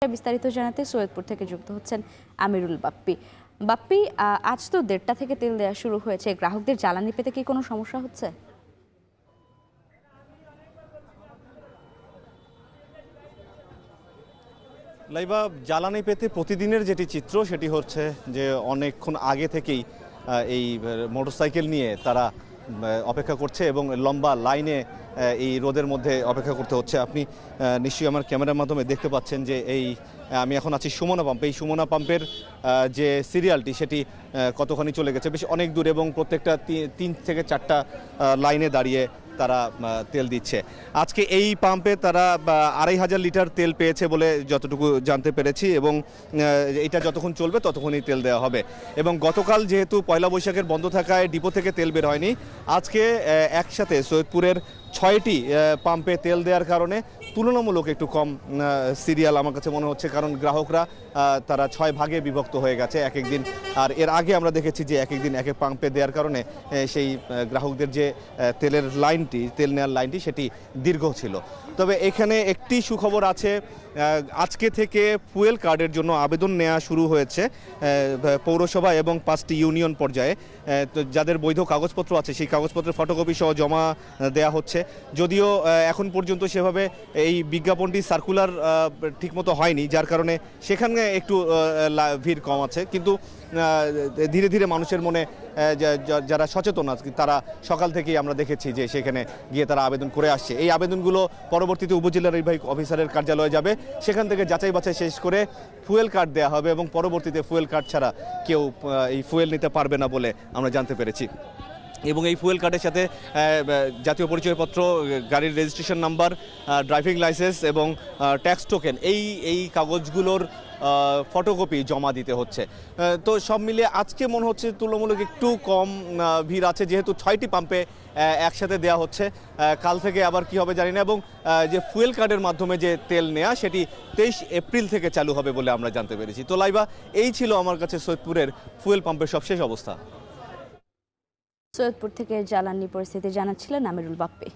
বিস্তারিত জানাতে সৈয়দপুর থেকে যুক্ত হচ্ছেন আমিরুল বাপ্পি। বাপ্পি, আজ তো 1:30টা থেকে তেল দেওয়া শুরু হয়েছে, গ্রাহকদের জ্বালানি পেতে কি কোনো সমস্যা হচ্ছে? লাইবা, জ্বালানি পেতে প্রতিদিনের যেটি চিত্র সেটি হচ্ছে যে অনেকক্ষণ আগে থেকেই এই মোটরসাইকেল নিয়ে তারা অপেক্ষা করছে এবং লম্বা লাইনে এই রোদের মধ্যে অপেক্ষা করতে হচ্ছে। আপনি নিশ্চয়ই আমার ক্যামেরার মাধ্যমে দেখতে পাচ্ছেন যে আমি এখন আছি সুমনা পাম্পে। এই সুমনা পাম্পের যে সিরিয়ালটি সেটি কতখানি চলে গেছে, বেশ অনেক দূর, এবং প্রত্যেকটা 3 থেকে 4টা লাইনে দাঁড়িয়ে তারা তেল দিচ্ছে। আজকে এই পাম্পে তারা 2500 লিটার তেল পেয়েছে বলে যতটুকু জানতে পেরেছি, এবং এটা যতক্ষণ চলবে ততক্ষণই তেল দেওয়া হবে। এবং গতকাল যেহেতু পয়লা বৈশাখের বন্ধ থাকায় ডিপো থেকে তেল বের হয়নি, আজকে একসাথে সৈয়দপুরের 6টি পাম্পে তেল দেওয়ার কারণে তুলনামূলক একটু কম সিরিয়াল আমার কাছে মনে হচ্ছে, কারণ গ্রাহকরা তারা 6 ভাগে বিভক্ত হয়ে গেছে এক এক দিন। আর এর আগে আমরা দেখেছি যে এক এক দিন এক এক পাম্পে দেওয়ার কারণে সেই গ্রাহকদের যে তেল নেওয়ার লাইনটি সেটি দীর্ঘ ছিল। তবে এখানে একটি সুখবর আছে, আজকে থেকে ফুয়েল কার্ডের জন্য আবেদন নেওয়া শুরু হয়েছে পৌরসভা এবং 5টি ইউনিয়ন পর্যায়ে। তো যাদের বৈধ কাগজপত্র আছে সেই কাগজপত্রের ফটোকপি সহ জমা দেওয়া হচ্ছে। যদিও এখন পর্যন্ত সেভাবে এই বিজ্ঞাপনটি সার্কুলার ঠিকমতো হয়নি, যার কারণে সেখানে একটু ভিড় কম আছে, কিন্তু ধীরে ধীরে মানুষের মনে যারা সচেতন আছে তারা সকাল থেকেই আমরা দেখেছি যে সেখানে গিয়ে তারা আবেদন করে আসছে। এই আবেদনগুলো পরবর্তীতে উপজেলা নির্বাহী অফিসারের কার্যালয়ে যাবে, সেখান থেকে যাচাই বাছাই শেষ করে ফুয়েল কার্ড দেওয়া হবে, এবং পরবর্তীতে ফুয়েল কার্ড ছাড়া কেউ এই ফুয়েল নিতে পারবে না বলে আমরা জানতে পেরেছি। এবং এই ফুয়েল কার্ডের সাথে জাতীয় পরিচয়পত্র, গাড়ির রেজিস্ট্রেশন নাম্বার, ড্রাইভিং লাইসেন্স এবং ট্যাক্স টোকেন এই কাগজগুলোর ফটোকপি জমা দিতে হচ্ছে। তো সব মিলিয়ে আজকে মনে হচ্ছে তুলনামূলক একটু কম ভিড় আছে, যেহেতু 6টি পাম্পে একসাথে দেওয়া হচ্ছে। কাল থেকে আবার কি হবে জানি না, এবং যে ফুয়েল কার্ডের মাধ্যমে যে তেল নেওয়া সেটি 23 এপ্রিল থেকে চালু হবে বলে আমরা জানতে পেরেছি। তো লাইবা, এই ছিল আমার কাছে সৈয়দপুরের ফুয়েল পাম্পের সবশেষ অবস্থা। সৈয়দপুর থেকে জ্বালানি পরিস্থিতি জানাচ্ছিলেন আমিরুল বাপ্পি।